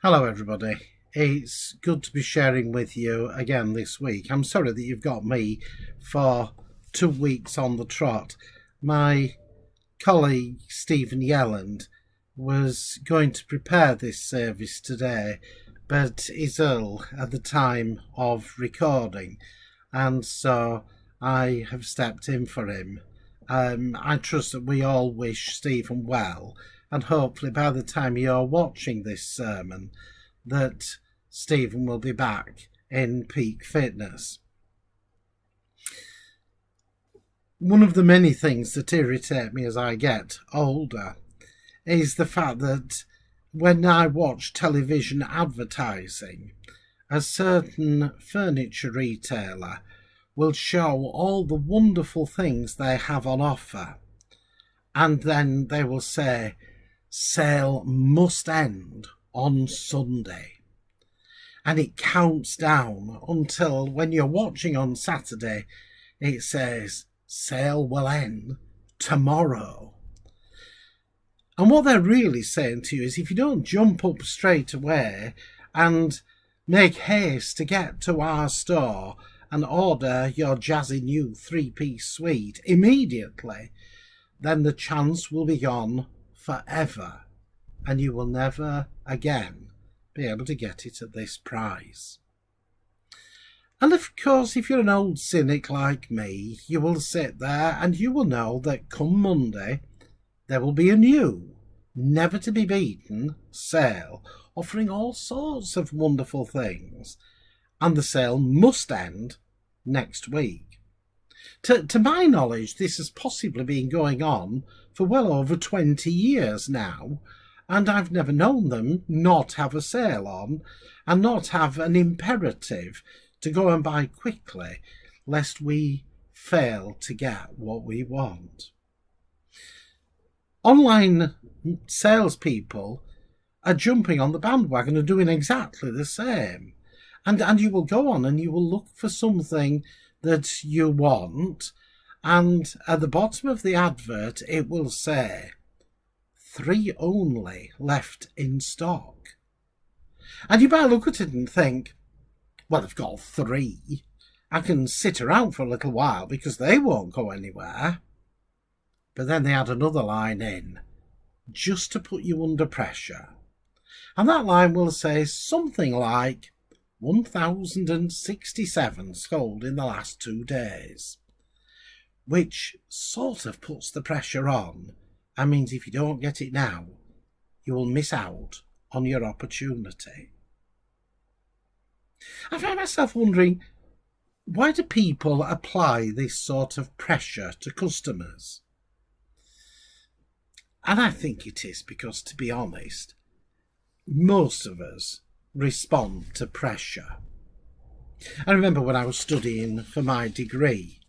Hello, everybody. It's good to be sharing with you again this week. I'm sorry that you've got me for 2 weeks on the trot. My colleague Stephen Yelland was going to prepare this service today, but is ill at the time of recording, and so I have stepped in for him. I trust that we all wish Stephen well, and hopefully by the time you're watching this sermon that Stephen will be back in peak fitness. One of the many things that irritate me as I get older is the fact that when I watch television advertising, a certain furniture retailer will show all the wonderful things they have on offer, and then they will say, "Sale must end on Sunday." And it counts down until when you're watching on Saturday, it says, "Sale will end tomorrow." And what they're really saying to you is, if you don't jump up straight away and make haste to get to our store and order your jazzy new 3-piece suite immediately, then the chance will be gone forever, and you will never again be able to get it at this price. And of course, if you're an old cynic like me, you will sit there and you will know that come Monday there will be a new, never to be beaten sale offering all sorts of wonderful things, and the sale must end next week. To my knowledge, this has possibly been going on for well over 20 years now, and I've never known them not have a sale on and not have an imperative to go and buy quickly, lest we fail to get what we want. Online salespeople are jumping on the bandwagon and doing exactly the same. And you will go on and you will look for something that you want, and at the bottom of the advert it will say 3 only left in stock. And you might look at it and think, well, I've got 3. I can sit around for a little while because they won't go anywhere. But then they add another line in, just to put you under pressure. And that line will say something like 1,067 sold in the last 2 days, which sort of puts the pressure on and means if you don't get it now, you will miss out on your opportunity. I find myself wondering, why do people apply this sort of pressure to customers? And I think it is because, to be honest, most of us respond to pressure. I remember when I was studying for my degree,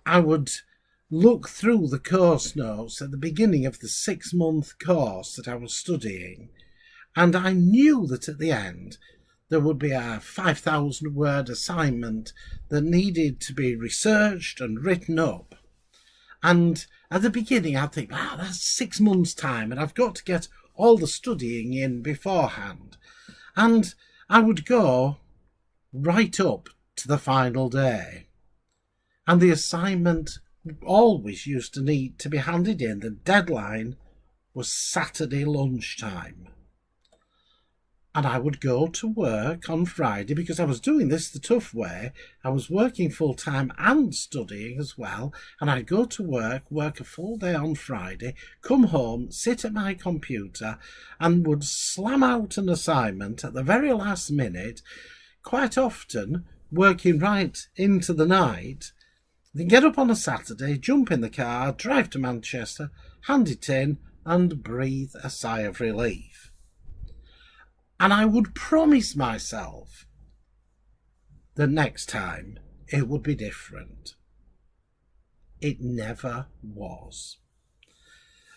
I would look through the course notes at the beginning of the 6-month course that I was studying, and I knew that at the end there would be a 5,000-word assignment that needed to be researched and written up. And at the beginning I'd think, that's 6 months' time and I've got to get all the studying in beforehand. And I would go right up to the final day. And the assignment always used to need to be handed in. The deadline was Saturday lunchtime. And I would go to work on Friday because I was doing this the tough way. I was working full-time and studying as well. And I'd go to work a full day on Friday, come home, sit at my computer, and would slam out an assignment at the very last minute, quite often working right into the night. Then get up on a Saturday, jump in the car, drive to Manchester, hand it in, and breathe a sigh of relief. And I would promise myself that next time it would be different. It never was.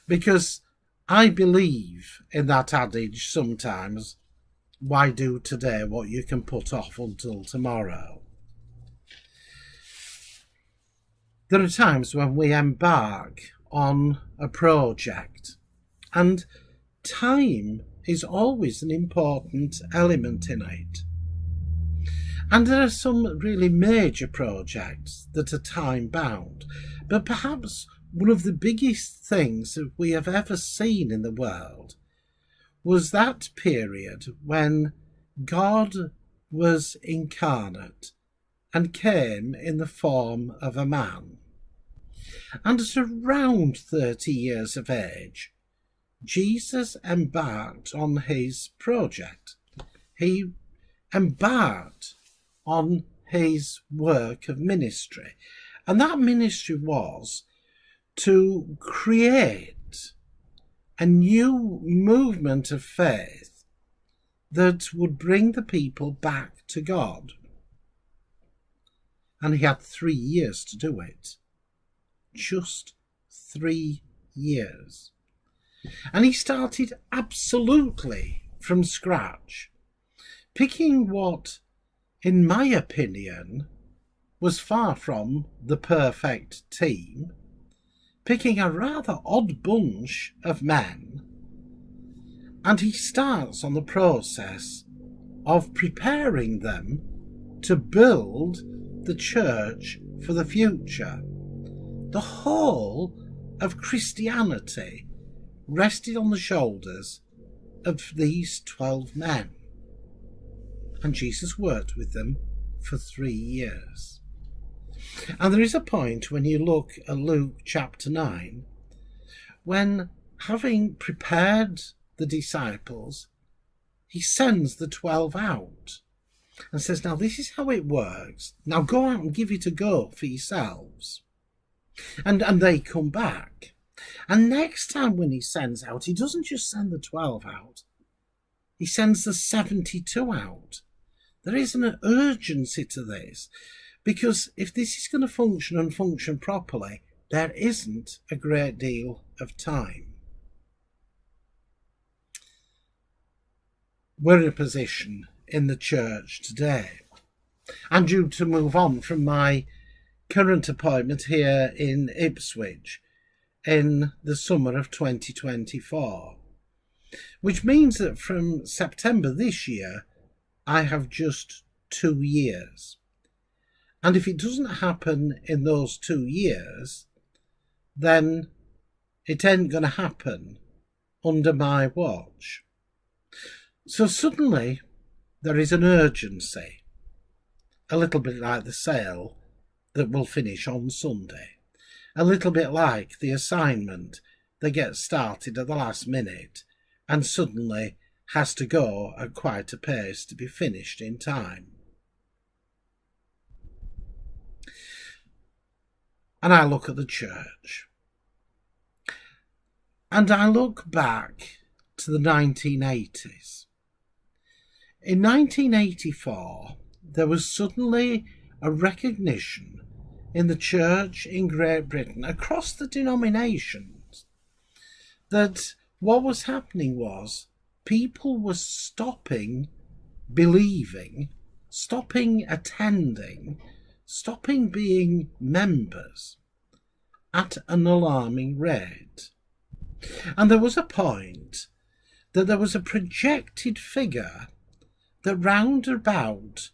Because I believe in that adage sometimes, why do today what you can put off until tomorrow? There are times when we embark on a project and time is always an important element in it. And there are some really major projects that are time-bound, but perhaps one of the biggest things that we have ever seen in the world was that period when God was incarnate and came in the form of a man. And at around 30 years of age, Jesus embarked on his project. He embarked on his work of ministry. And that ministry was to create a new movement of faith that would bring the people back to God. And he had 3 years to do it. Just 3 years. And he started absolutely from scratch, picking what, in my opinion, was far from the perfect team, picking a rather odd bunch of men, and he starts on the process of preparing them to build the church for the future. The whole of Christianity rested on the shoulders of these 12 men. And Jesus worked with them for 3 years. And there is a point when you look at Luke chapter 9, when, having prepared the disciples, he sends the 12 out and says, now this is how it works. Now go out and give it a go for yourselves. And they come back. And next time when he sends out, he doesn't just send the 12 out. He sends the 72 out. There is an urgency to this, because if this is going to function and function properly, there isn't a great deal of time. We're in a position in the church today. I'm due to move on from my current appointment here in Ipswich in the summer of 2024, which means that from September this year, I have just 2 years. And if it doesn't happen in those 2 years, then it ain't going to happen under my watch. So suddenly there is an urgency, a little bit like the sale that will finish on Sunday, a little bit like the assignment that gets started at the last minute and suddenly has to go at quite a pace to be finished in time. And I look at the church, and I look back to the 1980s. In 1984, there was suddenly a recognition in the church in Great Britain, across the denominations, that what was happening was people were stopping believing, stopping attending, stopping being members at an alarming rate. And there was a point that there was a projected figure that round about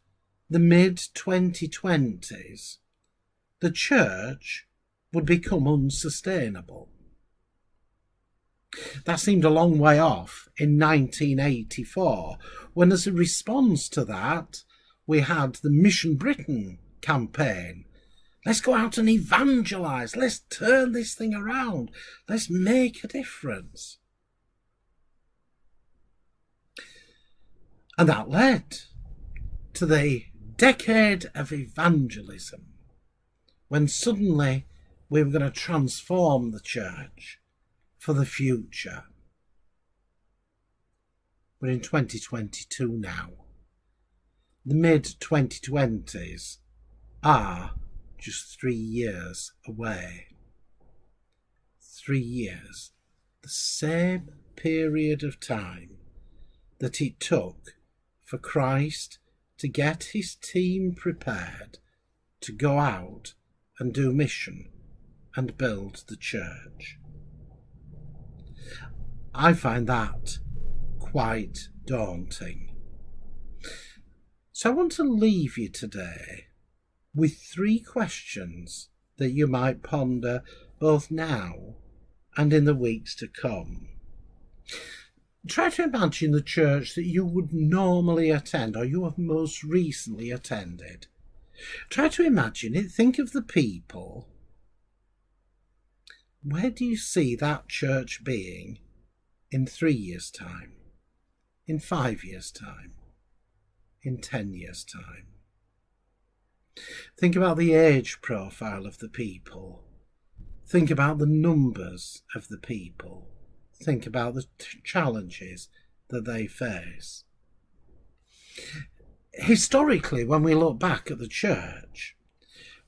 the mid-2020s, the church would become unsustainable. That seemed a long way off in 1984, when as a response to that, we had the Mission Britain campaign. Let's go out and evangelise. Let's turn this thing around. Let's make a difference. And that led to the decade of evangelism, when suddenly we were going to transform the church for the future. We're in 2022 now. The mid-2020s are just 3 years away. 3 years. The same period of time that it took for Christ to get his team prepared to go out and do mission and build the church. I find that quite daunting. So I want to leave you today with 3 questions that you might ponder both now and in the weeks to come. Try to imagine the church that you would normally attend or you have most recently attended. Try to imagine it. Think of the people. Where do you see that church being in 3 years' time? In 5 years' time? In 10 years' time? Think about the age profile of the people. Think about the numbers of the people. Think about the challenges that they face. Historically, when we look back at the church,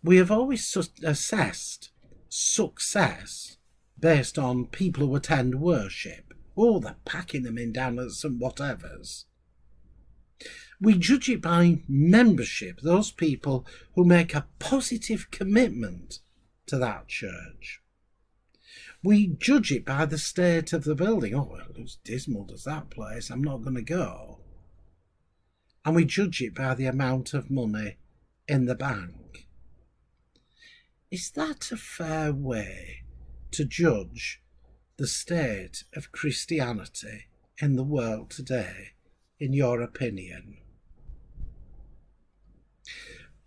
we have always assessed success based on people who attend worship. Oh, they're packing them in down at some whatevers. We judge it by membership, those people who make a positive commitment to that church. We judge it by the state of the building. Oh, well, it looks dismal, does that place? I'm not going to go. And we judge it by the amount of money in the bank. Is that a fair way to judge the state of Christianity in the world today, in your opinion?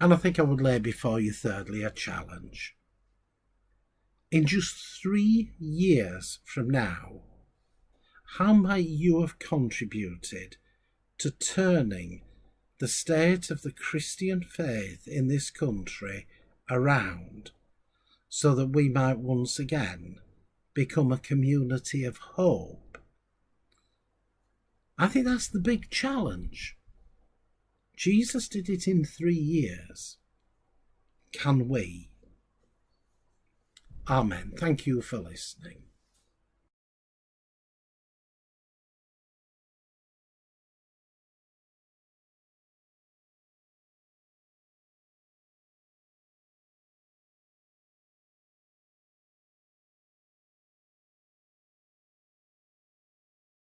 And I think I would lay before you, thirdly, a challenge. In just 3 years from now, how might you have contributed to turning the state of the Christian faith in this country around so that we might once again become a community of hope? I think that's the big challenge. Jesus did it in 3 years. Can we? Amen. Thank you for listening.